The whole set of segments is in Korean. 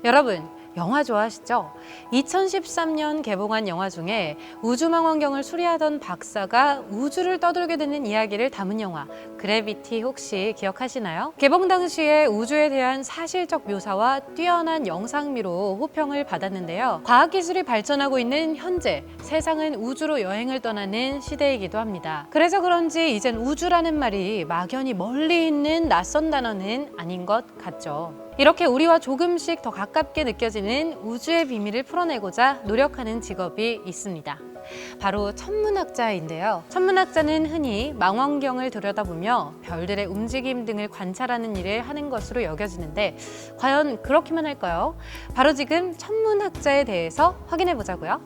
여러분, 영화 좋아하시죠? 2013년 개봉한 영화 중에 우주망원경을 수리하던 박사가 우주를 떠돌게 되는 이야기를 담은 영화 그래비티 혹시 기억하시나요? 개봉 당시에 우주에 대한 사실적 묘사와 뛰어난 영상미로 호평을 받았는데요. 과학기술이 발전하고 있는 현재 세상은 우주로 여행을 떠나는 시대이기도 합니다. 그래서 그런지 이젠 우주라는 말이 막연히 멀리 있는 낯선 단어는 아닌 것 같죠. 이렇게 우리와 조금씩 더 가깝게 느껴지는 우주의 비밀을 풀어내고자 노력하는 직업이 있습니다. 바로 천문학자인데요. 천문학자는 흔히 망원경을 들여다보며 별들의 움직임 등을 관찰하는 일을 하는 것으로 여겨지는데 과연 그렇기만 할까요? 바로 지금 천문학자에 대해서 확인해 보자고요.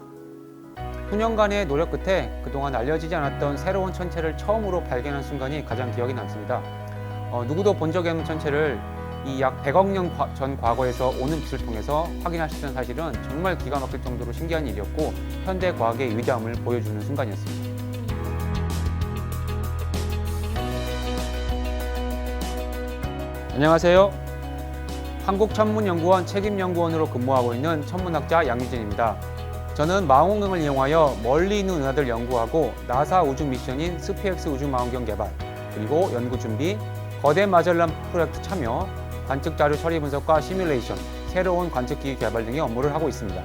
수년간의 노력 끝에 그동안 알려지지 않았던 새로운 천체를 처음으로 발견한 순간이 가장 기억에 남습니다. 누구도 본 적이 없는 천체를 이 약 100억 년 전 과거에서 오는 빛을 통해서 확인할 수 있다는 사실은 정말 기가 막힐 정도로 신기한 일이었고 현대 과학의 위대함을 보여주는 순간이었습니다. 안녕하세요. 한국천문연구원 책임연구원으로 근무하고 있는 천문학자 양유진입니다. 저는 망원경을 이용하여 멀리 있는 은하들을 연구하고 나사 우주 미션인 스피엑스 우주망원경 개발, 그리고 연구 준비, 거대 마젤란 프로젝트 참여, 관측 자료 처리 분석과 시뮬레이션, 새로운 관측기기 개발 등의 업무를 하고 있습니다.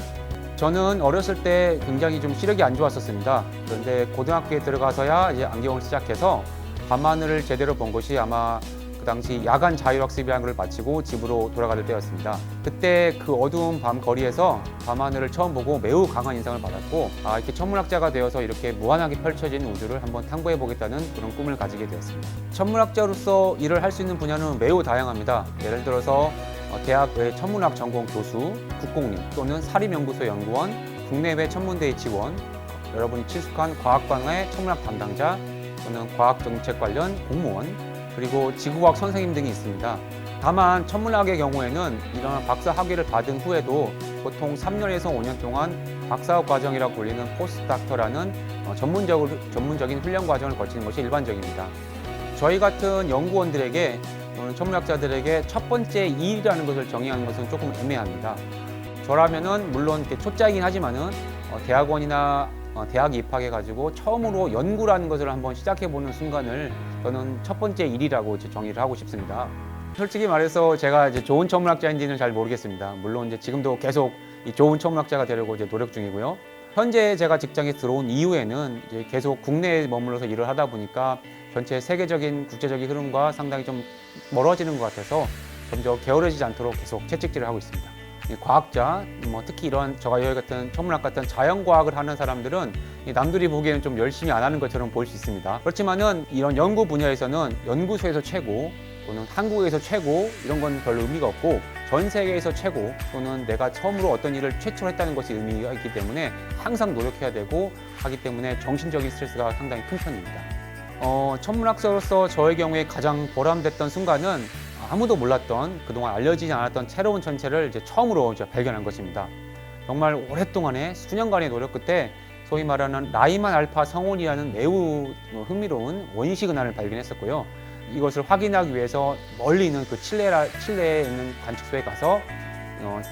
저는 어렸을 때 굉장히 좀 시력이 안 좋았었습니다. 그런데 고등학교에 들어가서야 이제 안경을 시작해서 밤하늘을 제대로 본 것이 아마 그 당시 야간 자율학습이라는 걸 마치고 집으로 돌아갈 때였습니다. 그때 그 어두운 밤 거리에서 밤하늘을 처음 보고 매우 강한 인상을 받았고 이렇게 천문학자가 되어서 이렇게 무한하게 펼쳐진 우주를 한번 탐구해 보겠다는 그런 꿈을 가지게 되었습니다. 천문학자로서 일을 할 수 있는 분야는 매우 다양합니다. 예를 들어서 대학의 천문학 전공 교수, 국공립 또는 사립연구소 연구원, 국내외 천문대회 직원, 여러분이 친숙한 과학반의 천문학 담당자 또는 과학정책 관련 공무원, 그리고 지구과학 선생님 등이 있습니다. 다만 천문학의 경우에는 이런 박사 학위를 받은 후에도 보통 3년에서 5년 동안 박사학 과정이라고 불리는 포스트닥터라는 전문적인 훈련 과정을 거치는 것이 일반적입니다. 저희 같은 연구원들에게 또는 천문학자들에게 첫 번째 일이라는 것을 정의하는 것은 조금 애매합니다. 저라면은 물론 이렇게 초짜이긴 하지만은 대학원이나 대학에 입학해가지고 처음으로 연구라는 것을 한번 시작해보는 순간을 저는 첫 번째 일이라고 정의를 하고 싶습니다. 솔직히 말해서 제가 이제 좋은 천문학자인지는 잘 모르겠습니다. 물론 이제 지금도 계속 이 좋은 천문학자가 되려고 이제 노력 중이고요. 현재 제가 직장에 들어온 이후에는 이제 계속 국내에 머물러서 일을 하다 보니까 전체 세계적인 국제적인 흐름과 상당히 좀 멀어지는 것 같아서 점점 게으르지 않도록 계속 채찍질을 하고 있습니다. 과학자, 특히 이런 저희 같은 천문학 같은 자연과학을 하는 사람들은 남들이 보기에는 좀 열심히 안 하는 것처럼 보일 수 있습니다. 그렇지만은 이런 연구 분야에서는 연구소에서 최고 또는 한국에서 최고 이런 건 별로 의미가 없고 전 세계에서 최고 또는 내가 처음으로 어떤 일을 최초로 했다는 것이 의미가 있기 때문에 항상 노력해야 되고 하기 때문에 정신적인 스트레스가 상당히 큰 편입니다. 천문학자로서 저의 경우에 가장 보람됐던 순간은 아무도 몰랐던 그동안 알려지지 않았던 새로운 천체를 이제 처음으로 발견한 것입니다. 정말 오랫동안의 수년간의 노력 끝에 소위 말하는 라이만 알파 성운이라는 매우 흥미로운 원시 은하를 발견했었고요. 이것을 확인하기 위해서 멀리 있는 그 칠레에 있는 관측소에 가서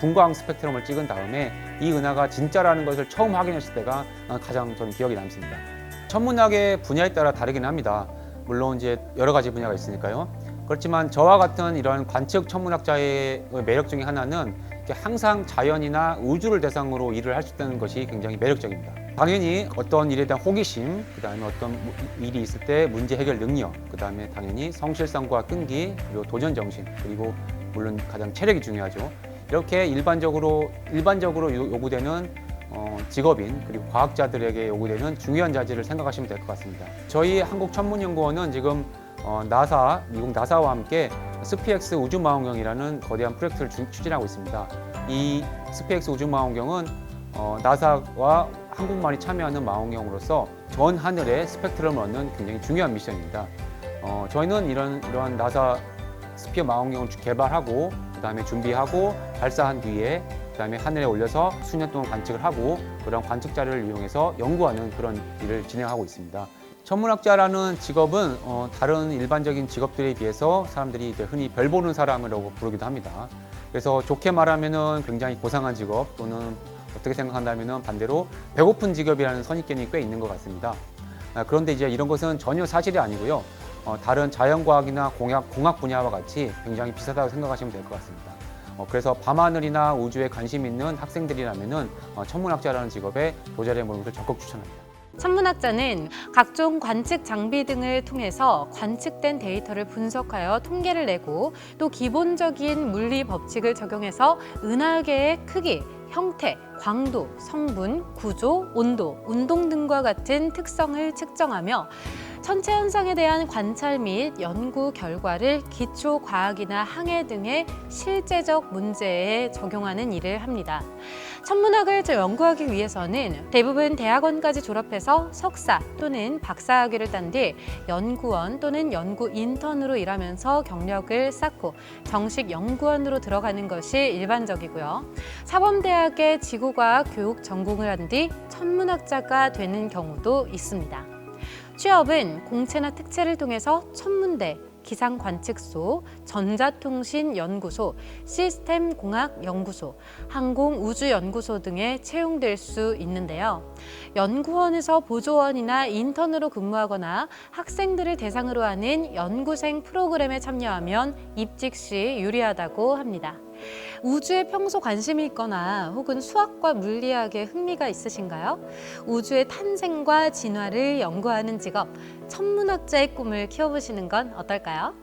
분광 스펙트럼을 찍은 다음에 이 은하가 진짜라는 것을 처음 확인했을 때가 가장 저는 기억에 남습니다. 천문학의 분야에 따라 다르긴 합니다. 물론 이제 여러 가지 분야가 있으니까요. 그렇지만 저와 같은 이런 관측 천문학자의 매력 중에 하나는 항상 자연이나 우주를 대상으로 일을 할 수 있다는 것이 굉장히 매력적입니다. 당연히 어떤 일에 대한 호기심, 그 다음에 어떤 일이 있을 때 문제 해결 능력, 그 다음에 당연히 성실성과 끈기, 그리고 도전 정신, 그리고 물론 가장 체력이 중요하죠. 이렇게 일반적으로 요구되는 직업인 그리고 과학자들에게 요구되는 중요한 자질을 생각하시면 될 것 같습니다. 저희 한국천문연구원은 지금 미국 나사와 함께 스피엑스 우주망원경이라는 거대한 프로젝트를 추진하고 있습니다. 이 스피엑스 우주망원경은 나사와 한국만이 참여하는 망원경으로서 전 하늘의 스펙트럼을 얻는 굉장히 중요한 미션입니다. 저희는 이러한 나사 스피어 망원경을 개발하고 그다음에 준비하고 발사한 뒤에 그다음에 하늘에 올려서 수년 동안 관측을 하고 그런 관측 자료를 이용해서 연구하는 그런 일을 진행하고 있습니다. 천문학자라는 직업은 다른 일반적인 직업들에 비해서 사람들이 이제 흔히 별 보는 사람이라고 부르기도 합니다. 그래서 좋게 말하면은 굉장히 고상한 직업 또는 어떻게 생각한다면은 반대로 배고픈 직업이라는 선입견이 꽤 있는 것 같습니다. 그런데 이제 이런 것은 전혀 사실이 아니고요. 다른 자연과학이나 공학 분야와 같이 굉장히 비슷하다고 생각하시면 될 것 같습니다. 그래서 밤하늘이나 우주에 관심 있는 학생들이라면은 천문학자라는 직업에 도전해보는 것을 적극 추천합니다. 천문학자는 각종 관측 장비 등을 통해서 관측된 데이터를 분석하여 통계를 내고 또 기본적인 물리 법칙을 적용해서 은하계의 크기, 형태, 광도, 성분, 구조, 온도, 운동 등과 같은 특성을 측정하며 천체 현상에 대한 관찰 및 연구 결과를 기초 과학이나 항해 등의 실제적 문제에 적용하는 일을 합니다. 천문학을 연구하기 위해서는 대부분 대학원까지 졸업해서 석사 또는 박사학위를 딴 뒤 연구원 또는 연구 인턴으로 일하면서 경력을 쌓고 정식 연구원으로 들어가는 것이 일반적이고요. 사범대학의 지구과학 교육 전공을 한 뒤 천문학자가 되는 경우도 있습니다. 취업은 공채나 특채를 통해서 천문대, 기상관측소, 전자통신연구소, 시스템공학연구소, 항공우주연구소 등에 채용될 수 있는데요. 연구원에서 보조원이나 인턴으로 근무하거나 학생들을 대상으로 하는 연구생 프로그램에 참여하면 입직 시 유리하다고 합니다. 우주에 평소 관심이 있거나 혹은 수학과 물리학에 흥미가 있으신가요? 우주의 탄생과 진화를 연구하는 직업, 천문학자의 꿈을 키워보시는 건 어떨까요?